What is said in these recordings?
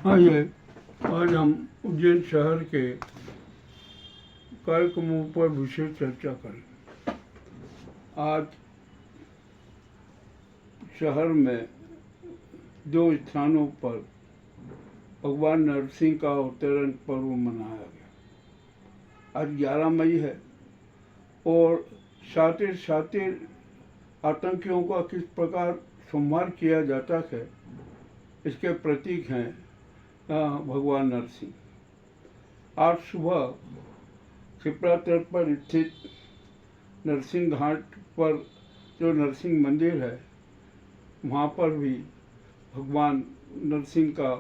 आइए आज हम उज्जैन शहर के कार्यक्रमों पर विशेष चर्चा करें। आज शहर में दो स्थानों पर भगवान नरसिंह का अवतरण पर्व मनाया गया। आज 11 मई है और साथ ही आतंकियों का किस प्रकार संहार किया जाता है इसके प्रतीक हैं भगवान नरसिंह। आज सुबह शिप्रा तट पर स्थित नरसिंह घाट पर जो नरसिंह मंदिर है वहाँ पर भी भगवान नरसिंह का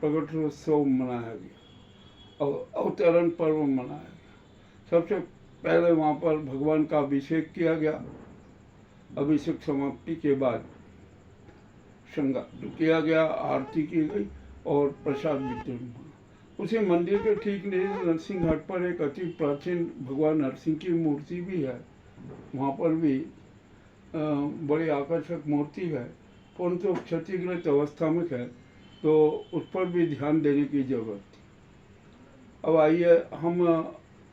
प्रकटोत्सव मनाया गया और अवतरण पर्व मनाया गया। सबसे पहले वहाँ पर भगवान का अभिषेक किया गया। अभिषेक समाप्ति के बाद श्रृंगार किया गया, आरती की गई और प्रसाद वितरण हुआ। उसी मंदिर के ठीक नीचे नरसिंह घाट पर एक अति प्राचीन भगवान नरसिंह की मूर्ति भी है। वहाँ पर भी बड़ी आकर्षक मूर्ति है, परंतु क्षतिग्रस्त अवस्था में है, तो उस पर भी ध्यान देने की जरूरत थी। अब आइए हम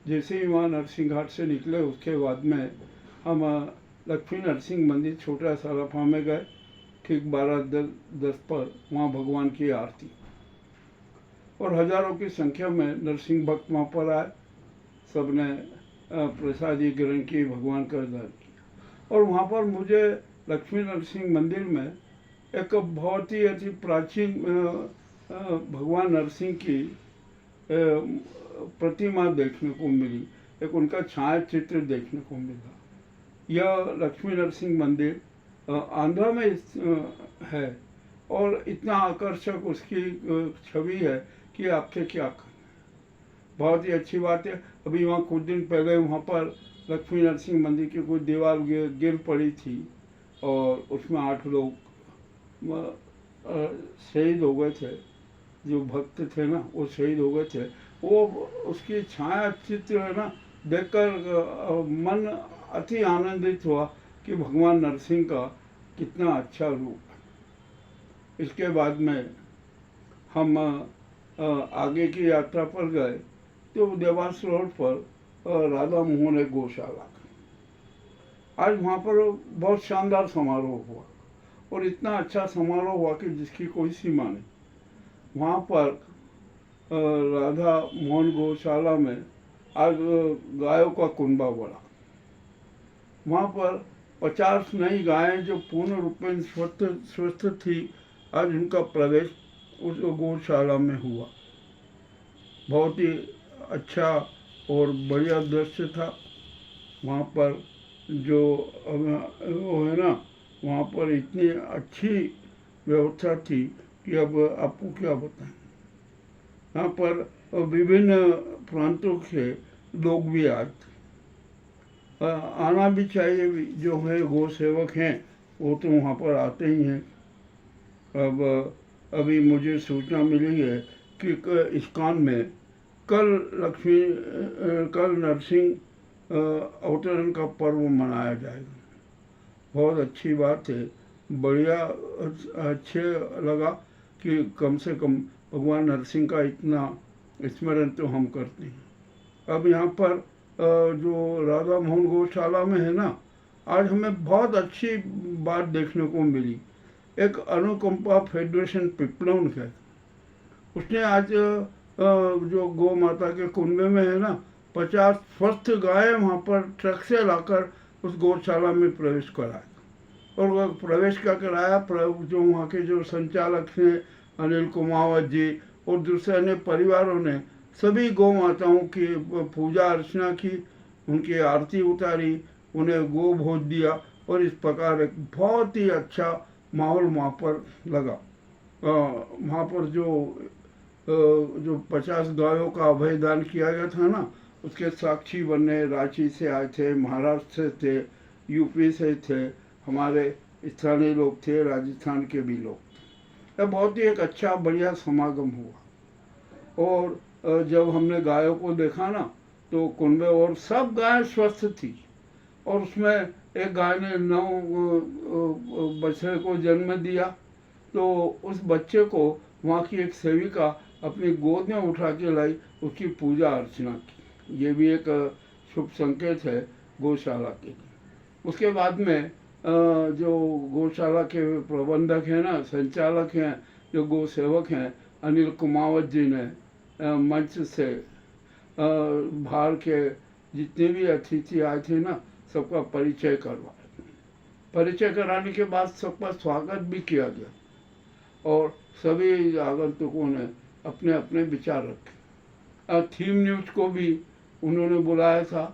जैसे ही वहाँ नरसिंह घाट से निकले उसके बाद में हम लक्ष्मी नरसिंह मंदिर छोटा साराफा में गए। ठीक 12:10 पर वहाँ भगवान की आरती और हजारों की संख्या में नरसिंह भक्त वहाँ पर आए। सबने प्रसादी ग्रहण की, भगवान का दर्शन किया। और वहाँ पर मुझे लक्ष्मी नरसिंह मंदिर में एक बहुत ही अति प्राचीन भगवान नरसिंह की प्रतिमा देखने को मिली, एक उनका छाया चित्र देखने को मिला। यह लक्ष्मी नरसिंह मंदिर आंध्रा में है और इतना आकर्षक उसकी छवि है कि आपसे क्या कहना। बहुत ही अच्छी बात है। अभी वहाँ कुछ दिन पहले वहाँ पर लक्ष्मी नरसिंह मंदिर की कोई दीवार गिर पड़ी थी और उसमें 8 लोग शहीद हो गए थे। जो भक्त थे ना वो शहीद हो गए थे। वो उसकी छाया चित्र है ना देखकर मन अति आनंदित हुआ कि भगवान नरसिंह का कितना अच्छा रूप है। इसके बाद में हम आगे की यात्रा पर गए तो देवास रोड पर राधा मोहन एक गौशाला। आज वहाँ पर बहुत शानदार समारोह हुआ और इतना अच्छा समारोह हुआ कि जिसकी कोई सीमा नहीं। वहाँ पर राधा मोहन गौशाला में आज गायों का कुंबा बढ़ा। वहाँ पर 50 नई गायें जो पूर्ण रूप में स्वस्थ थी, आज उनका प्रवेश उस गौशाला में हुआ। बहुत ही अच्छा और बढ़िया दृश्य था। वहाँ पर जो वो है ना, वहाँ पर इतनी अच्छी व्यवस्था थी कि अब आपको क्या बताएं। यहाँ पर विभिन्न प्रांतों से लोग भी आए थे। आना भी चाहिए। जो है गौ सेवक हैं वो तो वहाँ पर आते ही हैं। अब अभी मुझे सूचना मिली है कि इस्कॉन में कल नरसिंह अवतरण का पर्व मनाया जाएगा। बहुत अच्छी बात है। बढ़िया, अच्छे लगा कि कम से कम भगवान नरसिंह का इतना स्मरण तो हम करते हैं। अब यहाँ पर जो राधा मोहन गौशाला में है ना, आज हमें बहुत अच्छी बात देखने को मिली। एक अनुकंपा फेडरेशन पिपलौन है, उसने आज जो गौ माता के कुंबे में है ना 50 स्वस्थ गायें वहाँ पर ट्रक से लाकर उस गौशाला में प्रवेश कराया। और वह प्रवेश का कराया जो वहाँ के जो संचालक हैं अनिल कुमावत जी और दूसरे अन्य परिवारों ने सभी गौ माताओं की पूजा अर्चना की, उनकी आरती उतारी, उन्हें गो भोज दिया और इस प्रकार एक बहुत ही अच्छा माहौल वहाँ पर लगा। वहाँ पर जो 50 गायों का अभयदान किया गया था ना, उसके साक्षी बनने रांची से आए थे, महाराष्ट्र से थे, यूपी से थे, हमारे स्थानीय लोग थे, राजस्थान के भी लोग। यह बहुत ही एक अच्छा बढ़िया समागम हुआ। और जब हमने गायों को देखा ना तो कुंबे और सब गायें स्वस्थ थी और उसमें एक गाय ने 9 बछड़े को जन्म दिया। तो उस बच्चे को वहाँ की एक सेविका अपनी गोद में उठा के लाई, उसकी पूजा अर्चना की। ये भी एक शुभ संकेत है गौशाला के लिए। उसके बाद में जो गौशाला के प्रबंधक हैं ना, संचालक हैं, जो गौ सेवक हैं, अनिल कुमावत जी ने मंच से बाहर के जितने भी अतिथि आए थे ना, सबका परिचय करवाया। परिचय कराने के बाद सबका स्वागत भी किया गया और सभी आगंतुकों ने अपने अपने विचार रखे। थीम न्यूज को भी उन्होंने बुलाया था।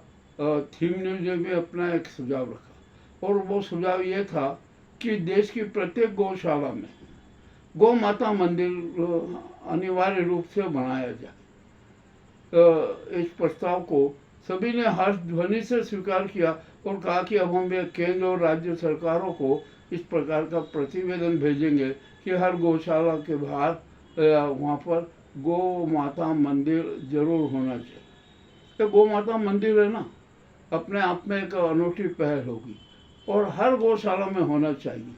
थीम न्यूज ने भी अपना एक सुझाव रखा और वो सुझाव ये था कि देश की प्रत्येक गौशाला में गौ माता मंदिर अनिवार्य रूप से बनाया जाए। इस प्रस्ताव को सभी ने हर्ष ध्वनि से स्वीकार किया और कहा कि अब हम केंद्र और राज्य सरकारों को इस प्रकार का प्रतिवेदन भेजेंगे कि हर गौशाला के बाहर वहाँ पर गौ माता मंदिर जरूर होना चाहिए। तो गौ माता मंदिर है ना, अपने आप में एक अनूठी पहल होगी और हर गौशाला में होना चाहिए।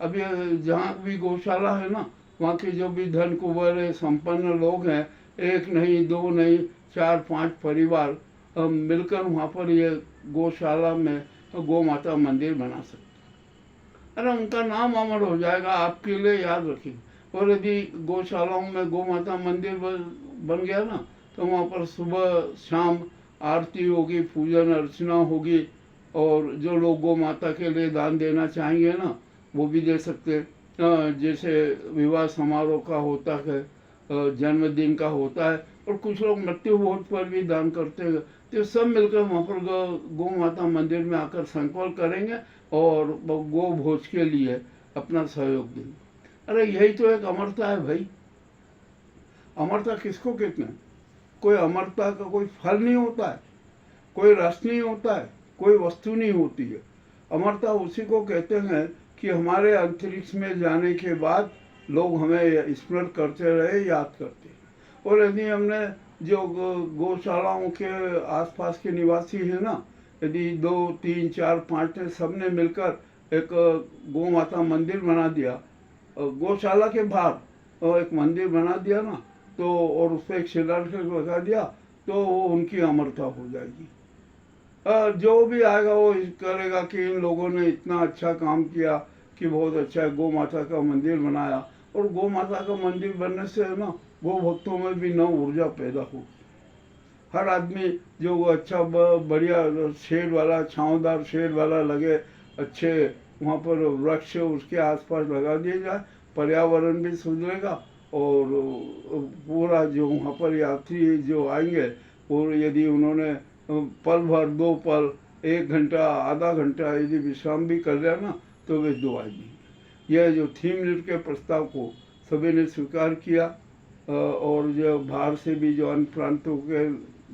अभी जहाँ भी गौशाला है ना, वहाँ के जो भी धन कुंवर संपन्न लोग हैं, एक नहीं, दो नहीं, 4-5 परिवार मिलकर वहाँ पर ये गौशाला में गौ माता मंदिर बना सकते। अरे उनका नाम अमर हो जाएगा, आपके लिए याद रखिए। और यदि गौशालाओं में गौ माता मंदिर बन गया ना, तो वहाँ पर सुबह शाम आरती होगी, पूजन अर्चना होगी और जो लोग गौ माता के लिए दान देना चाहेंगे ना, वो भी दे सकते हैं। जैसे विवाह समारोह का होता है, जन्मदिन का होता है और कुछ लोग मृत्यु भोज पर भी दान करते हैं। तो सब मिलकर वहाँ पर गौ माता मंदिर में आकर संकल्प करेंगे और गौ भोज के लिए अपना सहयोग देंगे। अरे यही तो एक अमरता है भाई। अमरता किसको कहते हैं? कोई अमरता का कोई फल नहीं होता है, कोई रस नहीं होता है, कोई वस्तु नहीं होती है। अमरता उसी को कहते हैं कि हमारे अंतरिक्ष में जाने के बाद लोग हमें स्मरण करते रहे, याद करते हैं। और यदि हमने जो गौशालाओं के आसपास के निवासी हैं ना, यदि 2, 3, 4, 5 ने सबने मिलकर एक गौ माता मंदिर बना दिया, गौशाला के बाहर एक मंदिर बना दिया ना, तो और उस पर एक शिलालेख लगा दिया, तो वो उनकी अमरता हो जाएगी। जो भी आएगा वो करेगा कि इन लोगों ने इतना अच्छा काम किया कि बहुत अच्छा है, गौ माता का मंदिर बनाया। और गौ माता का मंदिर बनने से ना गौ भक्तों में भी नव ऊर्जा पैदा होगी। हर आदमी जो अच्छा बढ़िया शेड वाला, छांवदार शेड वाला लगे, अच्छे वहाँ पर वृक्ष उसके आसपास लगा दिए जाए, पर्यावरण भी सुधरेगा और पूरा जो वहाँ पर यात्री जो आएंगे, और यदि उन्होंने पल भर, 2 पल, 1 घंटा, आधा घंटा यदि विश्राम भी कर लिया ना, तो वे दुआएंगे। यह जो थीम न्यूज के प्रस्ताव को सभी ने स्वीकार किया और जो बाहर से भी जो अन्य प्रांतों के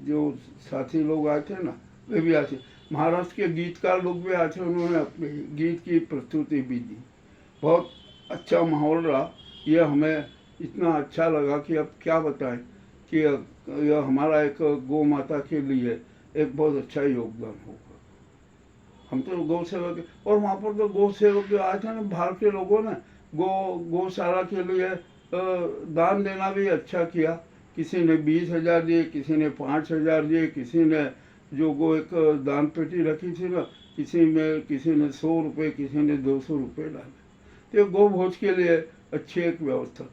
जो साथी लोग आए थे ना, वे भी आए थे। महाराष्ट्र के गीतकार लोग भी आए थे, उन्होंने अपने गीत की प्रस्तुति भी दी। बहुत अच्छा माहौल रहा। यह हमें इतना अच्छा लगा कि अब क्या बताएं कि यह हमारा एक गौ माता के लिए एक बहुत अच्छा योगदान होगा। हम तो गौ सेवक, और वहाँ पर तो गौ सेवक आए थे ना, बाहर के लोगों ने गौशाला के लिए दान देना भी अच्छा किया। किसी ने 20,000 दिए, किसी ने 5,000 दिए, किसी ने जो गो एक दान पेटी रखी थी ना, किसी ने 100 रुपये, किसी ने 200 रुपये डाले। तो गौ भोज के लिए अच्छी एक व्यवस्था।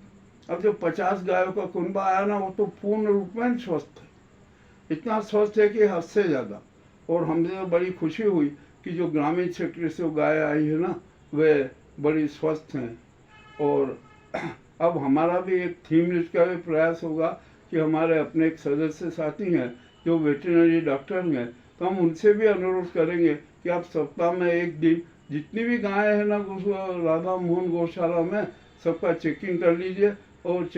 अब जो 50 गायों का कुंबा आया ना, वो तो पूर्ण रूप में स्वस्थ है, इतना स्वस्थ है कि हद से ज़्यादा। और हमसे तो बड़ी खुशी हुई कि जो ग्रामीण क्षेत्र से गाय आई है ना, वे बड़ी स्वस्थ हैं। और अब हमारा भी एक थीम न्यूज का भी प्रयास होगा कि हमारे अपने एक सदस्य साथी हैं जो वेटरनरी डॉक्टर हैं, तो हम उनसे भी अनुरोध करेंगे कि आप सप्ताह में एक दिन जितनी भी गायें हैं ना राधा मोहन गौशाला में, सबका चेकिंग कर लीजिए और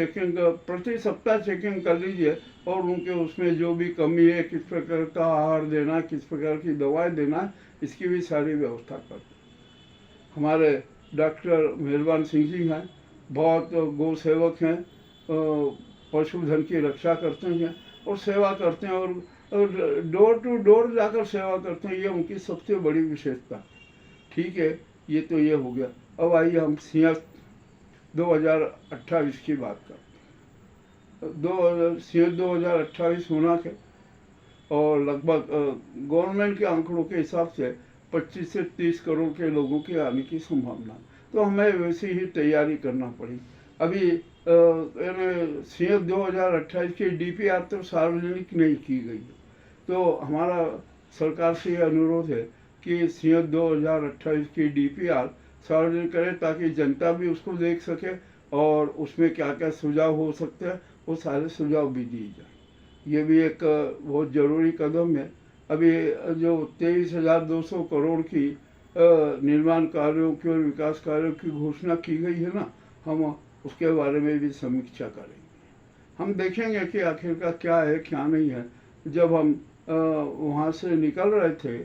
प्रति सप्ताह चेकिंग कर लीजिए और उनके उसमें जो भी कमी है, किस प्रकार का आहार देना, किस प्रकार की दवाएं देना, इसकी भी सारी व्यवस्था कर दें। हमारे डॉक्टर मेहरबान सिंह जी हैं, बहुत गौ सेवक हैं, पशुधन की रक्षा करते हैं और सेवा करते हैं और डोर टू डोर जाकर सेवा करते हैं। ये उनकी सबसे बड़ी विशेषता। ठीक है, ये तो ये हो गया। अब आइए हम सिंहस्थ 2028 की बात करते हैं। सीएस 2028 होना है और लगभग गवर्नमेंट के आंकड़ों के हिसाब से 25 से 30 करोड़ के लोगों के आने की संभावना है। तो हमें वैसी ही तैयारी करना पड़ी। अभी सीएस 2028 की डीपीआर तो सार्वजनिक नहीं की गई, तो हमारा सरकार से ये अनुरोध है कि सीएस 2028 की डीपीआर सार्वजनिक करें ताकि जनता भी उसको देख सके और उसमें क्या क्या सुझाव हो सकते हैं वो सारे सुझाव भी दिए जाए। ये भी एक बहुत ज़रूरी कदम है। अभी जो 23,200 करोड़ की निर्माण कार्यों की और विकास कार्यों की घोषणा की गई है ना, हम उसके बारे में भी समीक्षा करेंगे। हम देखेंगे कि आखिरकार क्या है क्या नहीं है। जब हम वहाँ से निकल रहे थे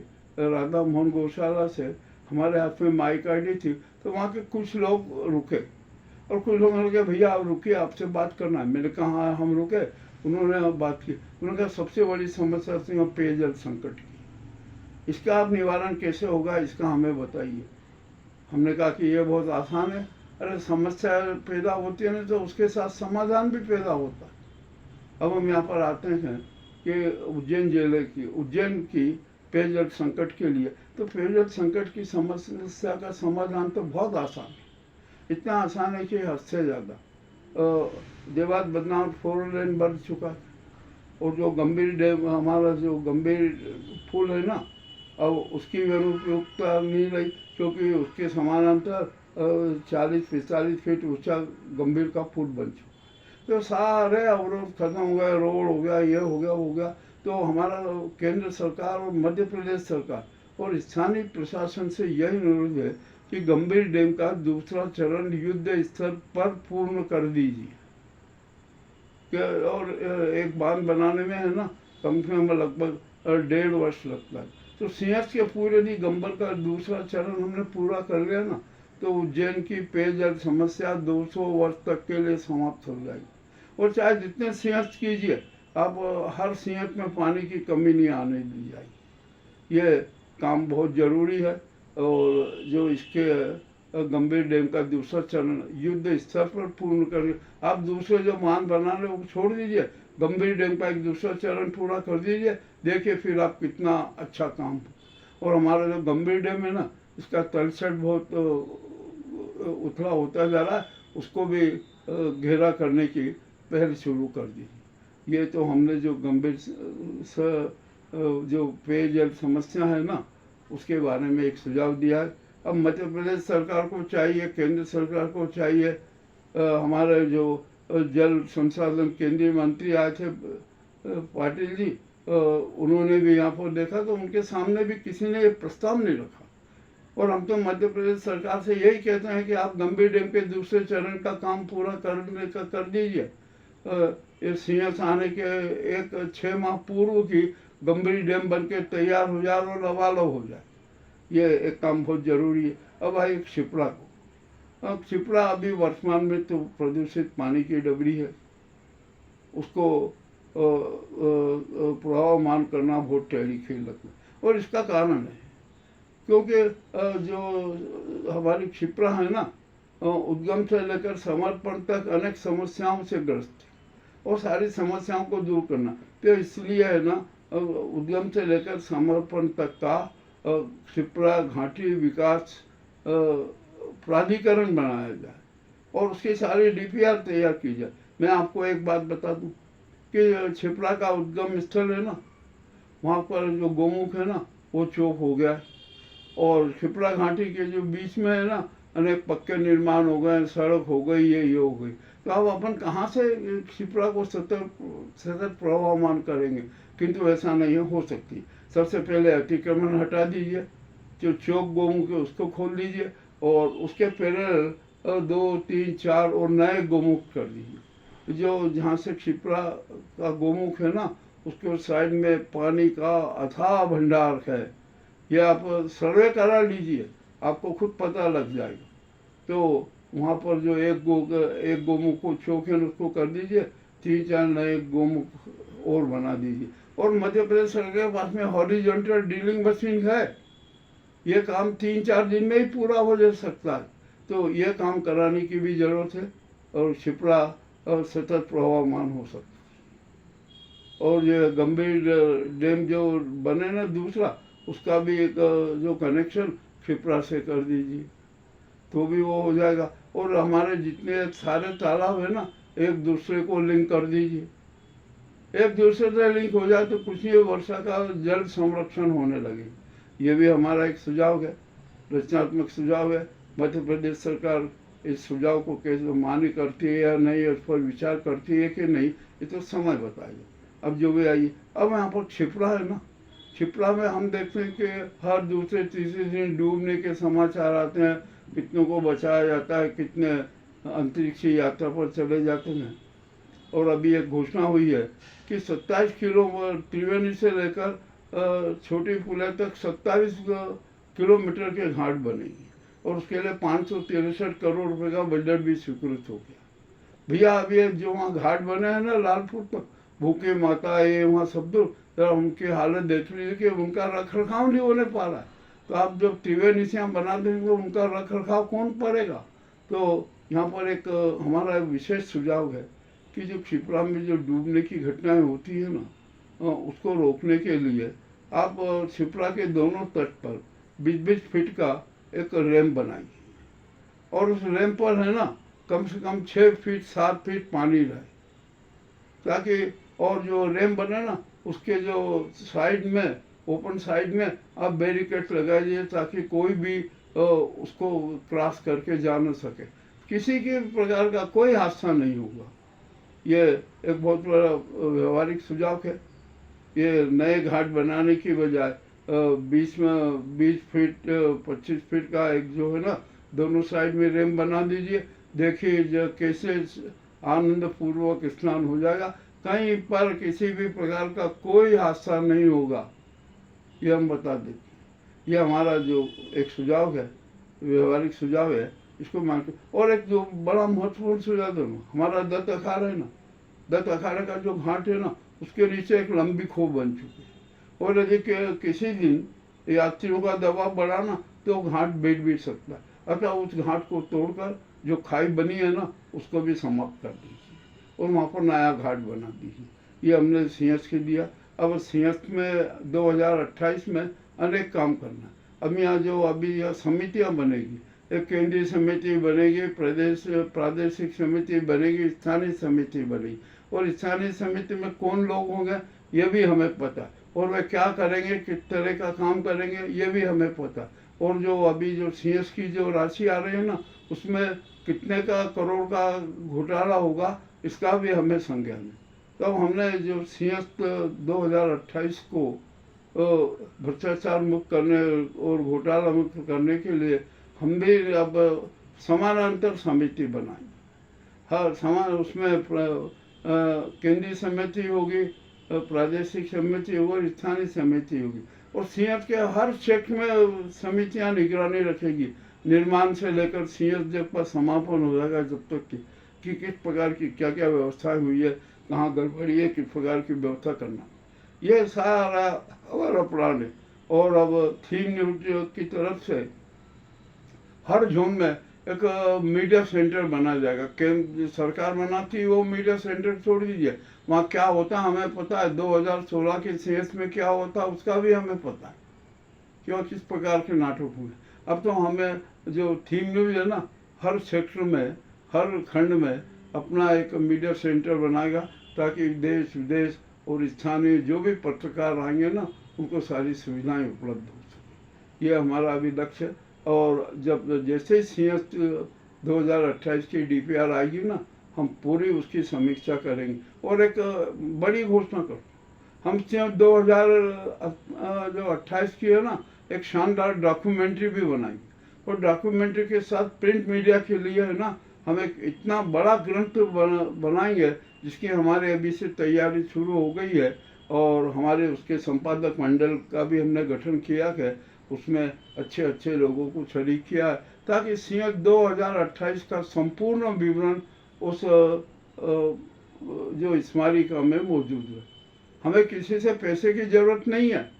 राधा मोहन गौशाला से, हमारे हाथ में माइक आईडी थी, तो वहाँ के कुछ लोग रुके और कुछ लोगों ने कहा भैया आप रुकिए, आपसे बात करना है। मैंने कहा हाँ हम रुके। उन्होंने बात की। उन्होंने कहा सबसे बड़ी समस्या थी पेयजल संकट की, इसका आप निवारण कैसे होगा इसका हमें बताइए। हमने कहा कि ये बहुत आसान है। अरे समस्या पैदा होती है ना तो उसके साथ समाधान भी पैदा होता है। अब हम यहाँ पर आते हैं कि उज्जैन की पेयजल संकट के लिए, तो पेयजल संकट की समस्या का समाधान तो बहुत आसान है। इतना आसान है कि हद से ज़्यादा। देवास बदनाम 4 लेन बन चुका है और जो गंभीर डैम हमारा जो गंभीर पुल है ना, अब उसकी भी अनुपयुक्तता नहीं रही क्योंकि उसके समानांतर 40-45 फीट ऊंचा गंभीर का पुल बन चुका। तो सारे अवरोध खत्म हो गए, रोड हो गया, ये हो गया, वो हो गया। तो हमारा केंद्र सरकार और मध्य प्रदेश सरकार और स्थानीय प्रशासन से यही अनुरोध है कि गंभीर डैम का दूसरा चरण युद्ध स्तर पर पूर्ण कर दीजिए। और एक बांध बनाने में है ना कम से कम लगभग 1.5 वर्ष लगता है। तो सीएस के पूरे यदि गंभीर का दूसरा चरण हमने पूरा कर लिया ना, तो उज्जैन की पेयजल समस्या 200 वर्ष तक के लिए समाप्त हो जाएगी। और चाहे जितने सीएस कीजिए, आप हर सीएस में पानी की कमी नहीं आने दी जाएगी। ये काम बहुत ज़रूरी है। और जो इसके गंभीर डैम का दूसरा चरण युद्ध स्तर पर पूर्ण कर, आप दूसरे जो बांध बना रहे वो छोड़ दीजिए, गंभीर डैम का एक दूसरा चरण पूरा कर दीजिए, देखिए फिर आप कितना अच्छा काम। और हमारा जो गंभीर डैम है ना, इसका तलछट बहुत उथला होता जा रहा है, उसको भी घेरा करने की पहल शुरू कर दी। ये तो हमने जो गंभीर जो पेयजल समस्या है ना उसके बारे में एक सुझाव दिया है। अब मध्य प्रदेश सरकार को चाहिए, केंद्र सरकार को चाहिए, हमारे जो जल संसाधन केंद्रीय मंत्री आए थे पाटिल जी, उन्होंने भी यहाँ पर देखा तो उनके सामने भी किसी ने ये प्रस्ताव नहीं रखा। और हम तो मध्य प्रदेश सरकार से यही कहते हैं कि आप गंभीर डैम के दूसरे चरण का काम पूरा करने का कर दीजिए। ये सीएस आने के 6 माह पूर्व की गंभीर डैम बन के तैयार हो जाए और लबालब हो जाए। ये एक काम बहुत ज़रूरी है। अब आई क्षिप्रा को। अब क्षिप्रा अभी वर्तमान में तो प्रदूषित पानी की डबरी है, उसको प्रवाहमान करना बहुत टेढ़ी खेल लगता है। और इसका कारण है क्योंकि जो हमारी क्षिप्रा है ना, उद्गम से लेकर समर्पण तक अनेक समस्याओं से ग्रस्त है और सारी समस्याओं को दूर करना, तो इसलिए है ना उद्गम से लेकर समर्पण तक का क्षिप्रा घाटी विकास प्राधिकरण बनाया जाए और उसकी सारी डीपीआर तैयार की जाए। मैं आपको एक बात बता दूं कि क्षिप्रा का उद्गम स्थल है ना, वहाँ पर जो गोमुख है ना वो चौक हो गया और क्षिप्रा घाटी के जो बीच में है ना अनेक पक्के निर्माण हो गए, सड़क हो गई, ये हो गई। तो अब अपन कहाँ से क्षिप्रा को सतत प्रवाहमान करेंगे? किंतु ऐसा नहीं हो सकती। सबसे पहले अतिक्रमण हटा दीजिए, जो चौक गोमुख है उसको खोल दीजिए और उसके पैरेलल 2, 3, 4 और नए गोमुख कर दीजिए। जो जहाँ से क्षिप्रा का गोमुख है ना उसके साइड में पानी का अथाह भंडार है। ये आप सर्वे करा लीजिए, आपको खुद पता लग जाएगा। तो वहाँ पर जो एक गोमुख को चौक है उसको कर दीजिए, 3-4 नए गोमुख और बना दीजिए। और मध्य प्रदेश सरकार के पास में हॉरिजॉन्टल ड्रिलिंग मशीन है, ये काम 3-4 दिन में ही पूरा हो जा सकता है। तो यह काम कराने की भी जरूरत है और क्षिप्रा सतत प्रवाहमान हो सकता है। और ये गंभीर डैम जो बने ना दूसरा, उसका भी एक जो कनेक्शन क्षिप्रा से कर दीजिए तो भी वो हो जाएगा। और हमारे जितने सारे तालाब है ना, एक दूसरे को लिंक कर दीजिए। एक दूसरे से लिंक हो जाए तो कुछ नहीं, वर्षा का जल संरक्षण होने लगे। ये भी हमारा एक सुझाव है, रचनात्मक सुझाव है। मध्य प्रदेश सरकार इस सुझाव को कैसे मान्य करती है या नहीं, उस पर विचार करती है कि नहीं, ये तो समय बताएगा। अब जो भी आइए, अब यहाँ पर क्षिप्रा है ना, क्षिप्रा में हम देखते हैं कि हर दूसरे तीसरे दिन डूबने के समाचार आते हैं, कितनों को बचाया जाता है, कितने अंतरिक्ष यात्रा पर चले जाते हैं। और अभी एक घोषणा हुई है कि 27 किलोमीटर त्रिवेणी से लेकर छोटी पुलिया तक 27 किलोमीटर के घाट बनेगी और उसके लिए 563 करोड़ रुपए का बजट भी स्वीकृत हो गया। भैया अभी जो वहाँ घाट बने हैं ना लालपुर पर, भूखे माता ये वहाँ सब जरा उनकी हालत देख लीजिए कि उनका रख रखाव नहीं होने पा रहा है। तो आप जब त्रिवेणी से हम बना देंगे तो उनका रख रखाव कौन करेगा। तो यहाँ पर एक हमारा विशेष सुझाव है कि जो क्षिप्रा में जो डूबने की घटनाएं होती है ना, उसको रोकने के लिए आप क्षिप्रा के दोनों तट पर 20-20 फीट का एक रैम्प बनाइए और उस रैम्प पर है ना कम से कम 6 फीट 7 फीट पानी रहे, ताकि और जो रैम्प बने ना उसके जो साइड में, ओपन साइड में आप बैरिकेड लगाइए ताकि कोई भी उसको क्रॉस करके जा न सके, किसी के प्रकार का कोई हादसा नहीं होगा। ये एक बहुत बड़ा व्यवहारिक सुझाव है। ये नए घाट बनाने की बजाय 20 फीट 25 फीट का एक जो है ना दोनों साइड में रैम्प बना दीजिए। देखिए जो कैसे आनंद पूर्वक स्नान हो जाएगा, कहीं पर किसी भी प्रकार का कोई हादसा नहीं होगा, ये हम बता देते हैं। ये हमारा जो एक सुझाव है, व्यवहारिक सुझाव है, इसको मान के। और एक जो बड़ा महत्वपूर्ण सुझाव दूँ, हमारा दत्त अखाड़ा है ना, दत्त अखाड़े का जो घाट है ना उसके नीचे एक लंबी खो बन चुकी है और यदि किसी दिन यात्रियों का दबाव बढ़ा ना तो घाट बैठ भी सकता है। अतः उस घाट को तोड़कर जो खाई बनी है ना उसको भी समाप्त कर दीजिए और वहाँ पर नया घाट बना दीजिए। ये हमने सिंहस्थ के दिया। अब सिंहस्थ में 2028 में अनेक काम करना है। अब यहाँ जो अभी यह समितियाँ बनेगी, एक केंद्रीय समिति बनेगी, प्रादेशिक समिति बनेगी, स्थानीय समिति बनेगी और स्थानीय समिति में कौन लोग होंगे ये भी हमें पता, और वे क्या करेंगे, किस तरह का काम करेंगे ये भी हमें पता। और जो अभी जो सीएस की जो राशि आ रही है ना उसमें कितने का करोड़ का घोटाला होगा इसका भी हमें संज्ञान है। तब हमने जो सीएस 2028 को भ्रष्टाचार मुक्त करने और घोटाला मुक्त करने के लिए हम भी अब समानांतर समिति बनाएंगे। हर समान उसमें केंद्रीय समिति होगी, प्रादेशिक समिति होगी, स्थानीय समिति होगी और सीएस के हर क्षेत्र में समितियां निगरानी रखेगी, निर्माण से लेकर सीएस जब पर समापन हो जाएगा जब तक कि किस प्रकार की क्या क्या व्यवस्था हुई है, कहाँ गड़बड़ी है, किस प्रकार की व्यवस्था करना, ये सारा हमारा प्लान है। और अब थीम न्यूज की तरफ से हर जोन में एक मीडिया सेंटर बना जाएगा। केंद्र सरकार बनाती है वो मीडिया सेंटर छोड़ दीजिए, वहाँ क्या होता है हमें पता है। 2016 के सीएस में क्या होता उसका भी हमें पता है, क्यों किस प्रकार के नाटक हुए। अब तो हमें जो थीम न्यूज है ना हर क्षेत्र में, हर खंड में अपना एक मीडिया सेंटर बनाएगा ताकि देश विदेश और स्थानीय जो भी पत्रकार आएंगे ना उनको सारी सुविधाएं उपलब्ध हो सके। ये हमारा अभी लक्ष्य है। और जब जैसे ही सीएस 2028 की डीपीआर आएगी ना हम पूरी उसकी समीक्षा करेंगे। और एक बड़ी घोषणा करो, हम 2028 की है ना एक शानदार डॉक्यूमेंट्री भी बनाएंगे और डॉक्यूमेंट्री के साथ प्रिंट मीडिया के लिए है ना हम एक इतना बड़ा ग्रंथ बनाएंगे जिसकी हमारे अभी से तैयारी शुरू हो गई है। और हमारे उसके संपादक मंडल का भी हमने गठन किया है, उसमें अच्छे अच्छे लोगों को शरीक किया है ताकि सीएस 2028 का संपूर्ण विवरण उस जो स्मारिका में मौजूद है। हमें किसी से पैसे की जरूरत नहीं है,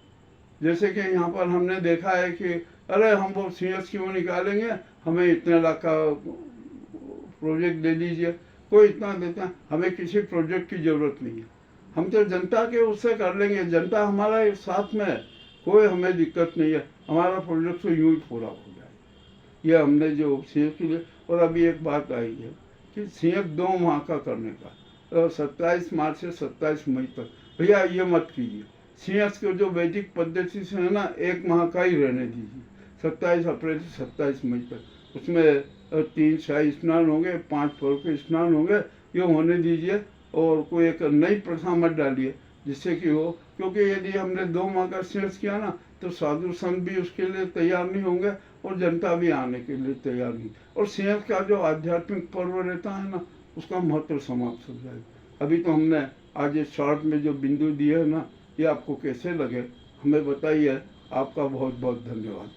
जैसे कि यहाँ पर हमने देखा है कि अरे हम वो सीएस क्यों निकालेंगे, हमें इतने लाख का प्रोजेक्ट दे दीजिए। कोई इतना देता है, हमें किसी प्रोजेक्ट की ज़रूरत नहीं है, हम तो जनता के उससे कर लेंगे, जनता हमारा एक साथ में है, कोई हमें दिक्कत नहीं है, हमारा प्रोजेक्ट तो यूँ ही पूरा हो जाए। ये हमने जो सीएस के लिए। और अभी एक बात आई है कि सीएस 2 माह का करने का, 27 मार्च से 27 मई तक। भैया ये मत कीजिए, सीएस के जो वैदिक पद्धति से है ना, 1 माह का ही रहने दीजिए, 27 अप्रैल से 27 मई तक। उसमें 3 शाही स्नान होंगे, 5 पर्व के स्नान होंगे, ये होने दीजिए। और कोई एक नई प्रथा मत डालिए जिससे कि हो, क्योंकि यदि हमने 2 माह का सीएस किया ना, तो साधु संत भी उसके लिए तैयार नहीं होंगे और जनता भी आने के लिए तैयार नहीं। और सीएस का जो आध्यात्मिक पर्व रहता है ना, उसका महत्व समाप्त हो जाएगा। अभी तो हमने आज ये शॉर्ट में जो बिंदु दिए है ना, ये आपको कैसे लगे हमें बताइए। आपका बहुत बहुत धन्यवाद।